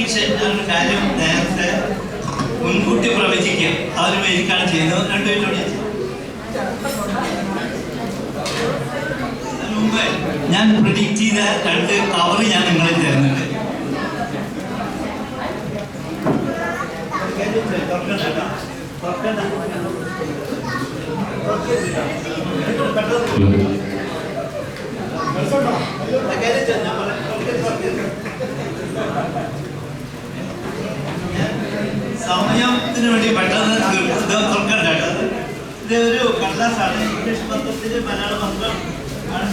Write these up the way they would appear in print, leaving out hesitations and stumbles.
Prediction എന്നൊരു കാര്യം നേരത്തെ മുൻകൂട്ടി പ്രവചിക്കുക ആ ഒരു വേദിക്കാണ് ചെയ്യുന്നത്. രണ്ടുപേരോട് മുമ്പ് ഞാൻ പ്രിഡിക്റ്റ് ചെയ്ത 2 കവർ ഞാൻ നിങ്ങളെ തരുന്നുണ്ട്. സമയത്തിന് വേണ്ടി പെട്ടെന്ന് തുറക്കണ്ട. ഇത് ഒരു കടലാസാണ്. ഇംഗ്ലീഷ് പത്രത്തില് മലയാള പത്രം ആണ്.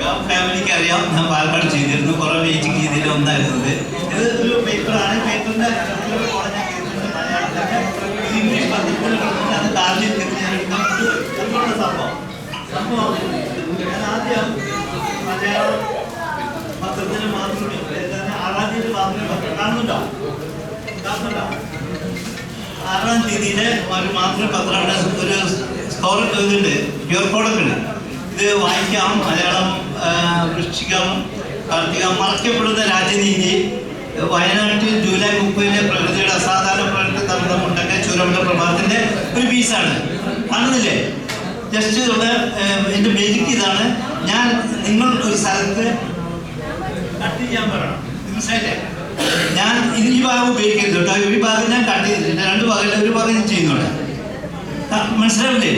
ഞാൻ ഫാമിലിക്ക് അറിയാം, ഞാൻ പാലക്കാട് ചെയ്തിരുന്നു. കുറെ വെയിറ്റിംഗ് ചെയ്തിട്ട് ഒന്നായിരുന്നത്. ഇത് ഒരു പേപ്പറാണ്. പേപ്പറിന്റെ മലയാളത്തിലൊക്കെ ഇംഗ്ലീഷ് പത്രത്തിൽ അത് കാർഡിൽ സംഭവം ഞാൻ ആദ്യം മലയാളം പത്രത്തിന് മാത്രം 6-ാം തീയതി മാത്രമേ കാണുന്നുണ്ടോ? 6-ാം തീയതിയിലെ ഒരു മാത്രം പത്രമാണ്. ഒരു സ്കോർ ഇതുണ്ട്, ക്യൂആർ കോഡൊക്കെ ഉണ്ട്. ഇത് വായിക്കാം. മലയാളം, വൃശ്ചികം, കാർത്തിക, മറക്കപ്പെടുന്ന രാജനീതി, വയനാട്ടിൽ ജൂലൈ 30 പ്രകൃതിയുടെ അസാധാരണ പ്രകൃതി തമിഴ്മുണ്ടൊക്കെ ചുരമുള്ള പ്രഭാതത്തിന്റെ ഒരു പീസാണ്. കാണുന്നില്ലേ? ജസ്റ്റ് ഇവിടെ എൻ്റെ ബേസിക് ഇതാണ്. നിങ്ങൾ ഒരു സ്ഥലത്ത് കട്ട് ചെയ്യാൻ പറയണം. മനസ്സിലായില്ലേ? ഞാൻ ഈ ഭാഗം ഉപയോഗിക്കരുത് കേട്ടോ. ഈ ഭാഗം ഞാൻ കട്ട് ചെയ്തിട്ടുണ്ട്. 2 ഭാഗം, ഒരു ഭാഗം ഞാൻ ചെയ്യുന്നുണ്ട്. മനസ്സിലാവില്ലേ?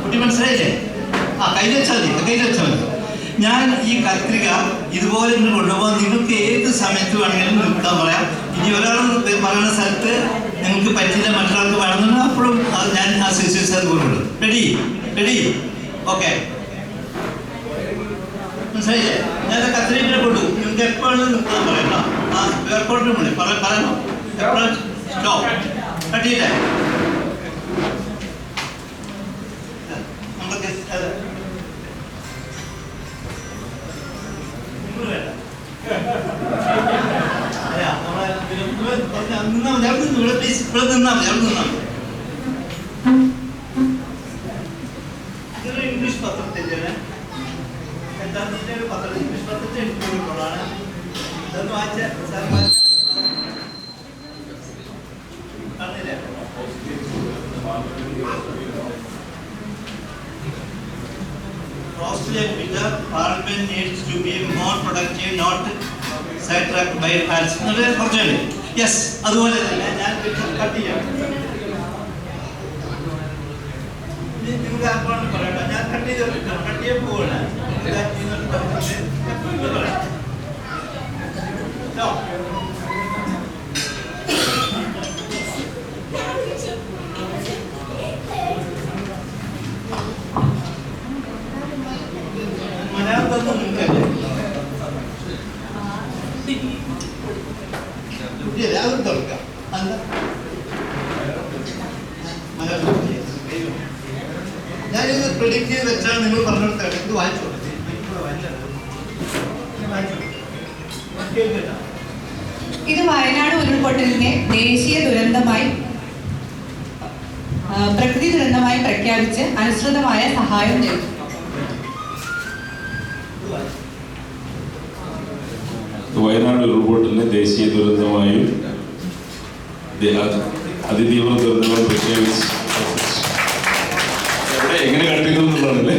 കുട്ടി മനസ്സിലായില്ലേ? കയ്യിൽ വെച്ചാൽ മതി. ഞാൻ ഈ കത്രിക ഇതുപോലെ ഇങ്ങനെ കൊണ്ടുപോകാൻ നിങ്ങൾക്ക് ഏത് സമയത്ത് വേണമെങ്കിലും നിർത്താൻ പറയാം. ഇനി ഒരാൾ പറയുന്ന സ്ഥലത്ത് നിങ്ങൾക്ക് പറ്റില്ല, മറ്റൊരാൾക്ക് വേണമെന്നുണ്ട്, അപ്പോഴും ഞാൻ ആ സിസ്റ്റേഴ്സ് അത് കൊണ്ടുവിടും. റെഡി? ഓക്കെ, മനസ്സിലായില്ലേ? ഞാൻ കത്രിക കൊണ്ടു. നിങ്ങൾക്ക് എപ്പോഴും നിർത്താൻ പറയണം. എയർപോർട്ടിന് വിളി പറയണം. എപ്പോഴും സ്റ്റോപ്പ്. കട്ടിയില്ലേ? ഇംഗ്ലീഷ് പത്രത്തിന്റെ ഇംഗ്ലീഷ് പത്രത്തിന്റെ എടുക്കുന്നതാണ്. ഇതൊന്ന് വായിച്ച പറഞ്ഞില്ലേ? Australian Twitter Parliament needs to be more productive, not sidetracked by ads. കുറച്ചുണ്ട്. യെസ്, അതുപോലെ തന്നെ ഞാൻ കട്ട് ചെയ്യാം. നിങ്ങൾക്ക് ആർക്കാണ് പറയണ്ട. ഞാൻ കട്ട് ചെയ്യാൻ പോവാണ്. മലയാളത്തൊന്നും നിൽക്കല്ലേ? അത് തുറക്കാം. ഞാനിത് പ്രിഡിക്റ്റ് ചെയ്ത് വെച്ചാൽ നിങ്ങൾ പറഞ്ഞെടുത്താണ്. ഇത് വായിച്ചോ. ഇത് വയനാട് ഉരുൾപൊട്ടലിനെ ദേശീയ ദുരന്തമായി പ്രകൃതി ദുരന്തമായി പ്രഖ്യാപിച്ച് അനുസൃതമായ സഹായം നൽകും. വയനാട് ഉരുൾപൊട്ടലിനെ ദേശീയ ദുരന്തമായും അതിതീവ്ര ദുരന്തമായി പ്രഖ്യാപിച്ച് എങ്ങനെ കണ്ടിരുന്നു എന്നുള്ളതാണല്ലേ?